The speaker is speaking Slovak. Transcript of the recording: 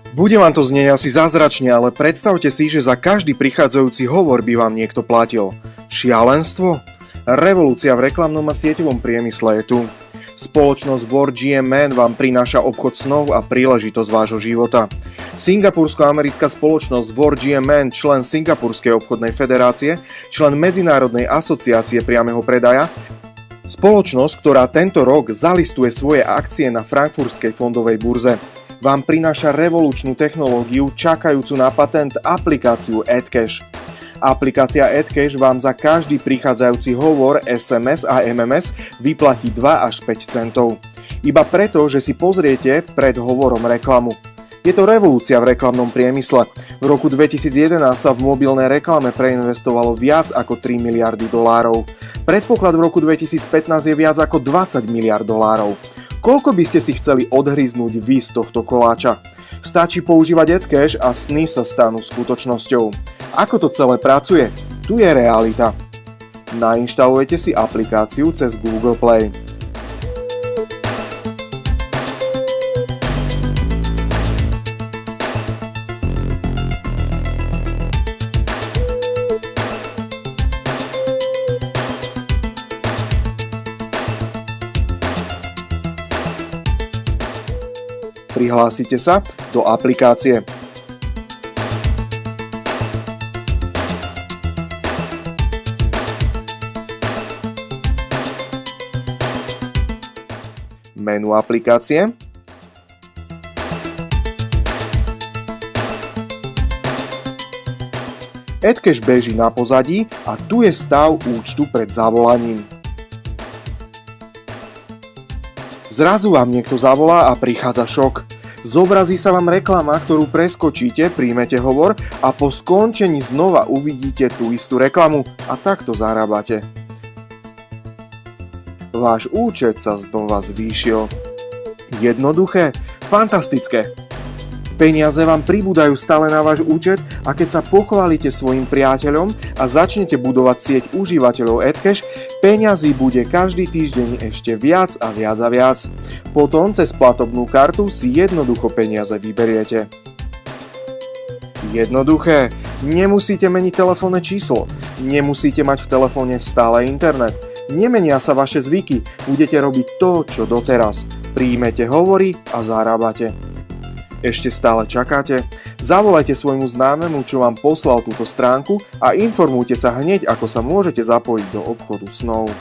Bude vám to znieť asi zázračne, ale predstavte si, že za každý prichádzajúci hovor by vám niekto platil. Šialenstvo? Revolúcia v reklamnom a sieťovom priemysle je tu. Spoločnosť WorldGMN vám prináša obchod snov a príležitosť vášho života. Singapursko-americká spoločnosť WorldGMN, člen Singapurskej obchodnej federácie, člen Medzinárodnej asociácie priameho predaja, spoločnosť, ktorá tento rok zalistuje svoje akcie na frankfurtskej fondovej burze, vám prináša revolučnú technológiu čakajúcu na patent aplikáciu AdCash. Aplikácia AdCash vám za každý prichádzajúci hovor, SMS a MMS vyplatí 2 až 5 centov. Iba preto, že si pozriete pred hovorom reklamu. Je to revolúcia v reklamnom priemysle. V roku 2011 sa v mobilnej reklame preinvestovalo viac ako 3 miliardy dolárov. Predpoklad v roku 2015 je viac ako 20 miliard dolárov. Koľko by ste si chceli odhryznúť vy z tohto koláča? Stačí používať AdCash a sny sa stanú skutočnosťou. Ako to celé pracuje? Tu je realita. Nainštalujete si aplikáciu cez Google Play. Prihlásite sa do aplikácie. Menu aplikácie. AdCash beží na pozadí a tu je stav účtu pred zavolaním. Zrazu vám niekto zavolá a prichádza šok. Zobrazí sa vám reklama, ktorú preskočíte, príjmete hovor a po skončení znova uvidíte tú istú reklamu a takto zarábate. Váš účet sa znova zvýšil. Jednoduché? Fantastické! Peniaze vám pribúdajú stále na váš účet a keď sa pochválite svojim priateľom a začnete budovať sieť užívateľov AdCash, peňazí bude každý týždeň ešte viac a viac a viac. Potom cez platobnú kartu si jednoducho peniaze vyberiete. Jednoduché. Nemusíte meniť telefónne číslo. Nemusíte mať v telefóne stále internet. Nemenia sa vaše zvyky. Budete robiť to, čo doteraz. Príjmete hovory a zarábate. Ešte stále čakáte? Zavolajte svojmu známemu, čo vám poslal túto stránku a informujte sa hneď, ako sa môžete zapojiť do obchodu snov.